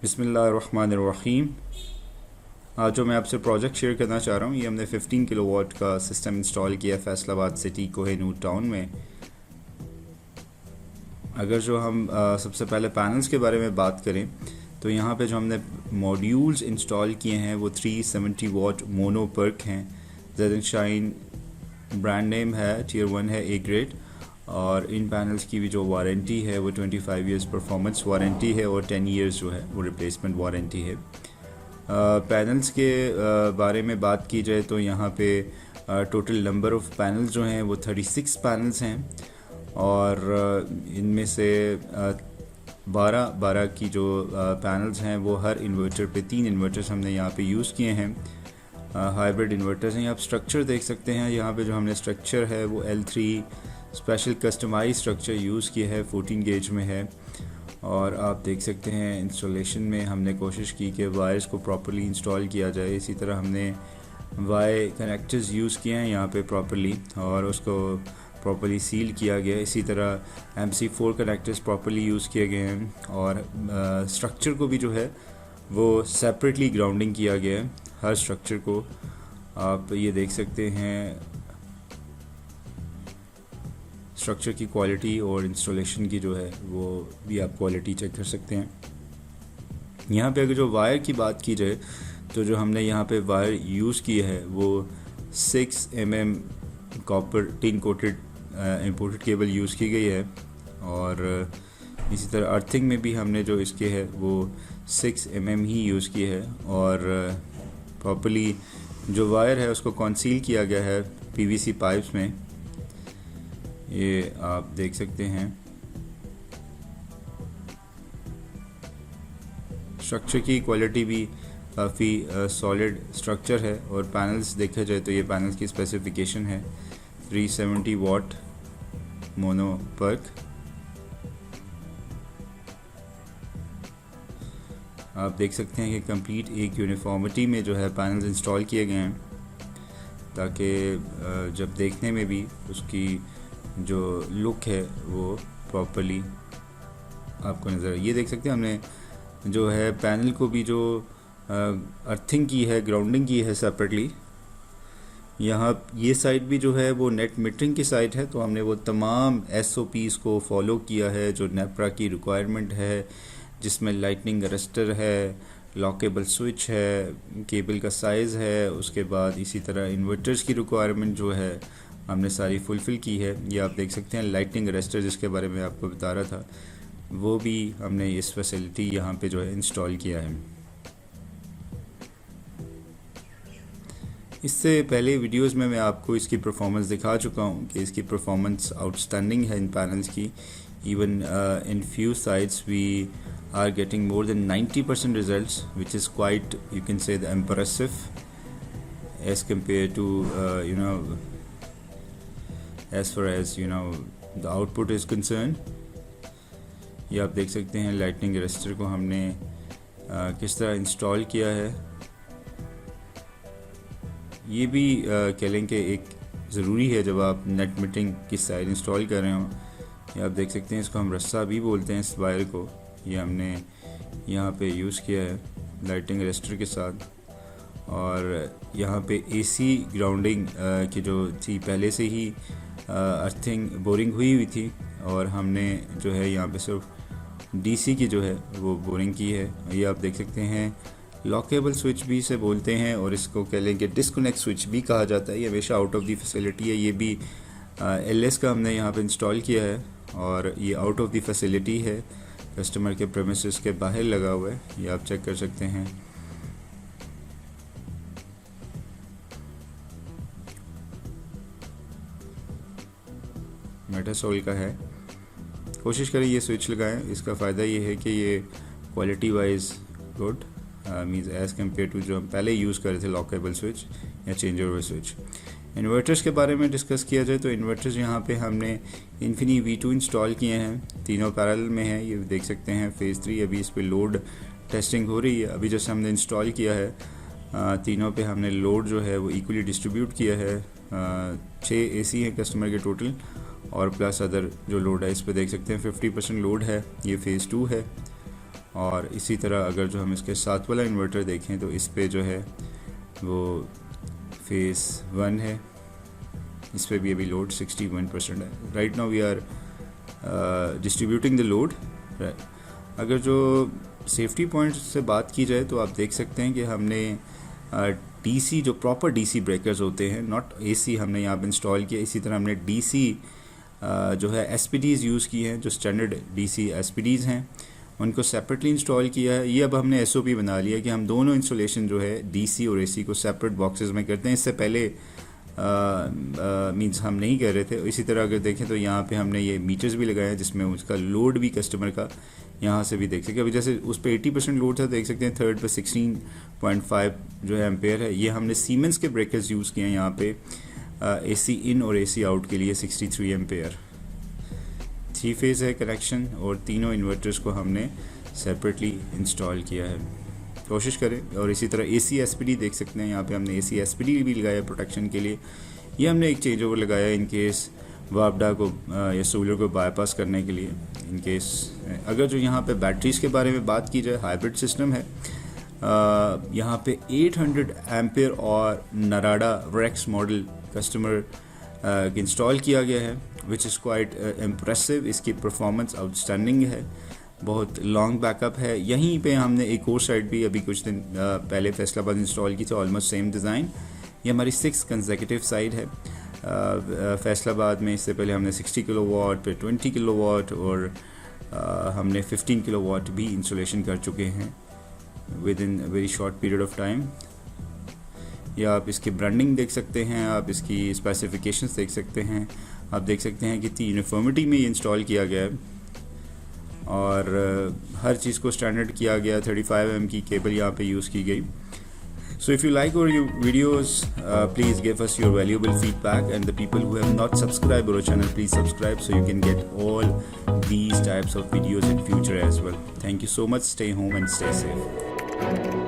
बिस्मिल्लाहिर्रहमानिर्रहीम। आज जो मैं आपसे प्रोजेक्ट शेयर करना चाह रहा हूँ, ये हमने 15 किलोवाट का सिस्टम इंस्टॉल किया फैसलाबाद सिटी कोहिनूर टाउन में। अगर जो हम सबसे पहले पैनल्स के बारे में बात करें तो यहाँ पे जो हमने मॉड्यूल्स इंस्टॉल किए हैं वो 370 वाट मोनो पर्क हैं। जेड शाइन ब्रांड नेम है, टियर 1 है, ए ग्रेड। और इन पैनल्स की भी जो वारंटी है वो 25 इयर्स परफॉर्मेंस वारंटी है और 10 इयर्स जो है वो रिप्लेसमेंट वारंटी है। पैनल्स के बारे में बात की जाए तो यहाँ पे टोटल नंबर ऑफ़ पैनल्स जो हैं वो 36 पैनल्स हैं और इनमें से 12 की जो पैनल्स हैं वो हर इन्वर्टर पे 3 इन्वर्टर्स हमने यहाँ पे यूज़ किए हैं। हाइब्रिड इन्वर्टर्स हैं। आप स्ट्रक्चर देख सकते हैं, यहाँ पे जो हमने स्ट्रक्चर है वो L3 special customise structure use किया है, 14 गेज में है। और आप देख सकते हैं इंस्टॉलेशन में हमने कोशिश की कि वायर्स को प्रॉपर्ली इंस्टॉल किया जाए। इसी तरह हमने वाई कनेक्टर्स यूज़ किए हैं यहाँ पे प्रॉपर्ली और उसको प्रॉपर्ली सील किया गया। इसी तरह MC4 कनेक्टर्स प्रॉपर्ली यूज़ किए गए हैं और स्ट्रक्चर को भी जो है वो सेपरेटली ग्राउंडिंग किया गया है। हर स्ट्रक्चर को आप ये देख सकते हैं, स्ट्रक्चर की क्वालिटी और इंस्टॉलेशन की जो है वो भी आप क्वालिटी चेक कर सकते हैं। यहाँ पे अगर जो वायर की बात की जाए तो जो हमने यहाँ पे वायर यूज़ की है वो 6 mm copper tin coated imported cable use की गई है। और इसी तरह अर्थिंग में भी हमने जो इसके है वो 6 mm ही यूज़ की है और प्रॉपर्ली जो वायर है उसको कॉन्सील किया गया है PVC पाइप्स में। ये आप देख सकते हैं। स्ट्रक्चर की क्वालिटी भी काफ़ी सॉलिड स्ट्रक्चर है और पैनल्स देखा जाए तो ये पैनल्स की स्पेसिफिकेशन है 370 वाट मोनो पर्क। आप देख सकते हैं कि कंप्लीट एक यूनिफॉर्मिटी में जो है पैनल्स इंस्टॉल किए गए हैं ताकि जब देखने में भी उसकी जो लुक है वो प्रॉपर्ली आपको नज़र। ये देख सकते हैं हमने जो है पैनल को भी जो अर्थिंग की है, ग्राउंडिंग की है सेपरेटली। यहाँ ये साइड भी जो है वो नेट मीटरिंग की साइड है, तो हमने वो तमाम SOPs को फॉलो किया है जो नेपरा की रिक्वायरमेंट है, जिसमें लाइटनिंग अरेस्टर है, लॉकेबल स्विच है, केबल का साइज़ है, उसके बाद इसी तरह इन्वर्टर्स की रिक्वायरमेंट जो है हमने सारी फुलफ़िल की है। ये आप देख सकते हैं लाइटनिंग अरेस्टर जिसके बारे में आपको बता रहा था, वो भी हमने इस फैसिलिटी यहाँ पे जो है इंस्टॉल किया है। इससे पहले वीडियोस में मैं आपको इसकी परफॉर्मेंस दिखा चुका हूँ कि इसकी परफॉर्मेंस आउटस्टैंडिंग है इन पैनल्स की। Even in few sites we are getting more than 90% results, which is quite, you can say the impressive as compared to as far as the output is concerned। ये आप देख सकते हैं lightning arrester को हमने किस तरह इंस्टॉल किया है। ये भी कह लें कि एक ज़रूरी है जब आप नेट मीटरिंग की साइड इंस्टॉल कर रहे हो। ये आप देख सकते हैं, इसको हम रस्सा भी बोलते हैं इस वायर को। ये हमने यहाँ पे यूज़ किया है लाइटनिंग अरेस्टर के साथ। और यहाँ पे AC ग्राउंडिंग की जो थी पहले से ही अर्थिंग बोरिंग हुई थी और हमने जो है यहाँ पे सिर्फ DC की जो है वो बोरिंग की है। ये आप देख सकते हैं लॉकेबल स्विच भी इसे बोलते हैं और इसको कह लें कि डिस्कनेक्ट स्विच भी कहा जाता है। ये हमेशा आउट ऑफ दी फैसिलिटी है। ये भी LS का हमने यहाँ पे इंस्टॉल किया है और ये आउट ऑफ दी फैसिलिटी है, कस्टमर के प्रेमिसेस के बाहर लगा हुआ है। ये आप चेक कर सकते हैं। मेटासोल का है। कोशिश करें ये स्विच लगाएं। इसका फ़ायदा ये है कि ये quality wise good means as compared to जो हम पहले यूज़ कर रहे थे लॉकेबल स्विच या चेंज ओवर स्विच। इन्वर्टर्स के बारे में डिस्कस किया जाए तो इन्वर्टर्स यहाँ पे हमने इन्फिनी V2 इंस्टॉल किए हैं, तीनों पैरेलल में हैं। ये देख सकते हैं फेज़ 3 अभी इस पे लोड टेस्टिंग हो रही है। अभी जैसे हमने इंस्टॉल किया है तीनों पे हमने लोड जो है वो इक्वली डिस्ट्रीब्यूट किया है। 6 AC हैं कस्टमर के टोटल और प्लस अदर जो लोड है इस पे देख सकते हैं 50% लोड है। ये फेज़ 2 है और इसी तरह अगर जो हम इसके साथ वाला इन्वर्टर देखें तो इस पे जो है वो फेज़ 1 है, इस पे भी अभी लोड 61% है। Right now we are distributing the load. अगर जो सेफ्टी पॉइंट से बात की जाए तो आप देख सकते हैं कि हमने डीसी जो प्रॉपर डीसी ब्रेकर्स होते हैं, नॉट एसी, हमने यहाँ पर इंस्टॉल किया। इसी तरह हमने डीसी जो है एसपीडीज़ यूज़ की हैं, जो स्टैंडर्ड डीसी एसपीडीज़ हैं, उनको सेपरेटली इंस्टॉल किया है। ये अब हमने एसओपी बना लिया कि हम दोनों इंस्टॉलेशन जो है डीसी और एसी को सेपरेट बॉक्सेस में करते हैं। इससे पहले मींस हम नहीं कर रहे थे। इसी तरह अगर देखें तो यहाँ पे हमने ये मीटर्स भी लगाए हैं जिसमें उसका लोड भी कस्टमर का यहाँ से भी देख सकते हैं। अभी जैसे उस पर 80% लोड था, देख सकते हैं थर्ड पे 16.5 जो है एम्पेयर है। ये हमने सीमेंस के ब्रेकर्स यूज़ किए हैं यहाँ पे एसी इन और एसी आउट के लिए 63 एम्पेयर। 3 फेज़ है कनेक्शन और तीनों इन्वर्टर्स को हमने सेपरेटली इंस्टॉल किया है। कोशिश करें। और इसी तरह एसी एसपीडी देख सकते हैं, यहाँ पे हमने एसी एसपीडी भी लगाया प्रोटेक्शन के लिए। ये हमने एक चेंज ओवर लगाया इन केस वापडा को या सोलर को बाईपास करने के लिए। इन केस अगर जो यहाँ पे बैटरीज़ के बारे में बात की जाए, हाइब्रिड सिस्टम है। यहाँ पे 800 एम्पेयर और नराडा रेक्स मॉडल कस्टमर इंस्टॉल किया गया है, विच इज़ क्वाइट इम्प्रेसिव। इसकी परफॉर्मेंस आउटस्टैंडिंग है, बहुत लॉन्ग बैकअप है। यहीं पे हमने एक और साइड भी अभी कुछ दिन पहले फैसलाबाद इंस्टॉल की थी, ऑलमोस्ट सेम डिज़ाइन। ये हमारी 6 कंसेक्यूटिव साइड है फैसलाबाद में। इससे पहले हमने 60 किलोवाट, फिर 20 किलोवाट और हमने 15 किलोवाट भी इंस्टॉलेशन कर चुके हैं with in very short period of time. या आप इसकी ब्रांडिंग देख सकते हैं, आप इसकी स्पेसिफिकेशंस देख सकते हैं। आप देख सकते हैं कितनी यूनिफॉर्मिटी में ये इंस्टॉल किया गया है और हर चीज़ को स्टैंडर्ड किया गया। 35 mm की केबल यहाँ पे यूज़ की गई। So if you like our videos, please give us your valuable feedback, and the people who have not subscribed our channel, please subscribe so you can get all these types of videos in future as well. Thank you so much. Stay home and stay safe.